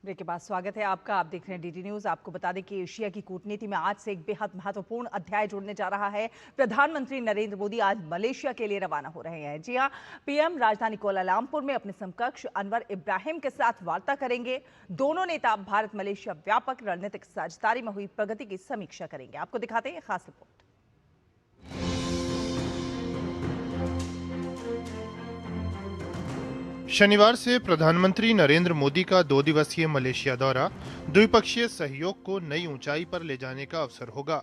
Break के बाद स्वागत है आपका। आप देख रहे हैं डीडी न्यूज। आपको बता दें कि एशिया की कूटनीति में आज से एक बेहद महत्वपूर्ण अध्याय जुड़ने जा रहा है। प्रधानमंत्री नरेंद्र मोदी आज मलेशिया के लिए रवाना हो रहे हैं। जी हां, पीएम राजधानी कुआलालंपुर में अपने समकक्ष अनवर इब्राहिम के साथ वार्ता करेंगे। दोनों नेता भारत मलेशिया व्यापक रणनीतिक साझेदारी में हुई प्रगति की समीक्षा करेंगे। आपको दिखाते हैं खास रिपोर्ट। शनिवार से प्रधानमंत्री नरेंद्र मोदी का 2 दिवसीय मलेशिया दौरा द्विपक्षीय सहयोग को नई ऊंचाई पर ले जाने का अवसर होगा।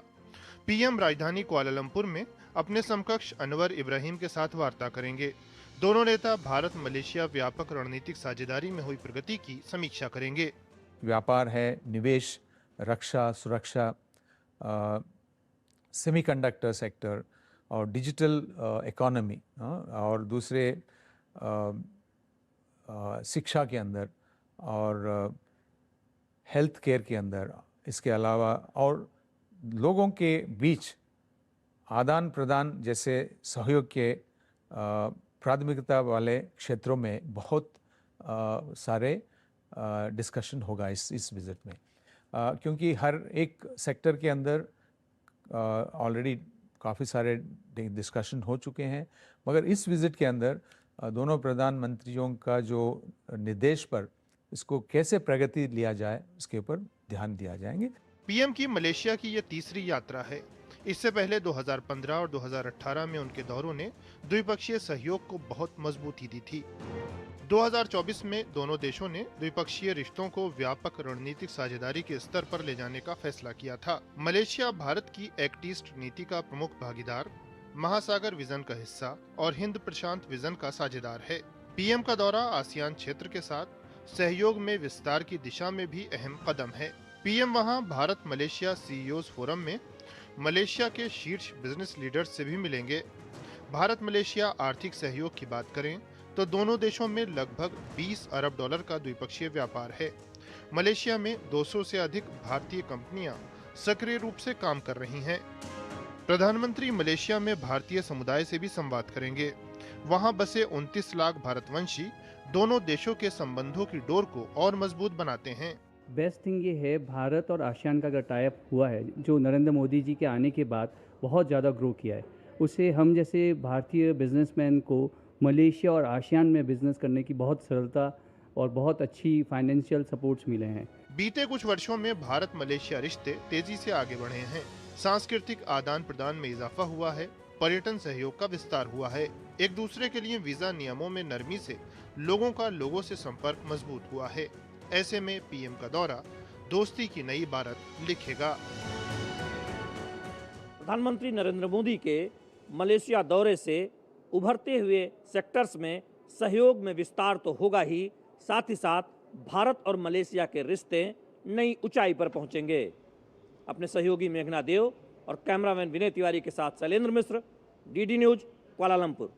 पीएम राजधानी कुआलालंपुर में अपने समकक्ष अनवर इब्राहिम के साथ वार्ता करेंगे। दोनों नेता भारत मलेशिया व्यापक रणनीतिक साझेदारी में हुई प्रगति की समीक्षा करेंगे। व्यापार है, निवेश, रक्षा, सुरक्षा, सेमीकंडक्टर सेक्टर और डिजिटल इकोनॉमी और दूसरे शिक्षा के अंदर और हेल्थ केयर के अंदर, इसके अलावा और लोगों के बीच आदान प्रदान जैसे सहयोग के प्राथमिकता वाले क्षेत्रों में बहुत सारे डिस्कशन होगा इस विज़िट में, क्योंकि हर एक सेक्टर के अंदर ऑलरेडी काफ़ी सारे डिस्कशन हो चुके हैं, मगर इस विज़िट के अंदर दोनों प्रधानमंत्रियों का जो निर्देश पर इसको कैसे प्रगति लिया जाए उसके ऊपर ध्यान दिया जाएंगे। पीएम की मलेशिया की यह तीसरी यात्रा है। इससे पहले 2015 और 2018 में उनके दौरों ने द्विपक्षीय सहयोग को बहुत मजबूती दी थी। 2024 में दोनों देशों ने द्विपक्षीय रिश्तों को व्यापक रणनीतिक साझेदारी के स्तर पर ले जाने का फैसला किया था। मलेशिया भारत की एक्ट ईस्ट नीति का प्रमुख भागीदार, महासागर विजन का हिस्सा और हिंद प्रशांत विजन का साझेदार है। पीएम का दौरा आसियान क्षेत्र के साथ सहयोग में विस्तार की दिशा में भी अहम कदम है। पीएम वहां भारत मलेशिया सीईओज फोरम में मलेशिया के शीर्ष बिजनेस लीडर्स से भी मिलेंगे। भारत मलेशिया आर्थिक सहयोग की बात करें तो दोनों देशों में लगभग 20 अरब डॉलर का द्विपक्षीय व्यापार है। मलेशिया में 200 से अधिक भारतीय कंपनियां सक्रिय रूप से काम कर रही हैं। प्रधानमंत्री मलेशिया में भारतीय समुदाय से भी संवाद करेंगे। वहां बसे 29 लाख भारतवंशी दोनों देशों के संबंधों की डोर को और मजबूत बनाते हैं। बेस्ट थिंग ये है, भारत और आसियान का अगर टाई अप हुआ है, जो नरेंद्र मोदी जी के आने के बाद बहुत ज़्यादा ग्रो किया है, उससे हम जैसे भारतीय बिजनेसमैन को मलेशिया और आसियान में बिजनेस करने की बहुत सरलता और बहुत अच्छी फाइनेंशियल सपोर्ट्स मिले हैं। बीते कुछ वर्षों में भारत मलेशिया रिश्ते तेजी से आगे बढ़े हैं। सांस्कृतिक आदान प्रदान में इजाफा हुआ है, पर्यटन सहयोग का विस्तार हुआ है। एक दूसरे के लिए वीजा नियमों में नरमी से लोगों से संपर्क मजबूत हुआ है। ऐसे में पीएम का दौरा दोस्ती की नई इबारत लिखेगा। प्रधानमंत्री नरेंद्र मोदी के मलेशिया दौरे से उभरते हुए सेक्टर्स में सहयोग में विस्तार तो होगा ही, साथ ही साथ भारत और मलेशिया के रिश्ते नई ऊंचाई पर पहुंचेंगे। अपने सहयोगी मेघना देव और कैमरामैन विनय तिवारी के साथ शैलेंद्र मिश्र, डीडी न्यूज, कुआलालंपुर।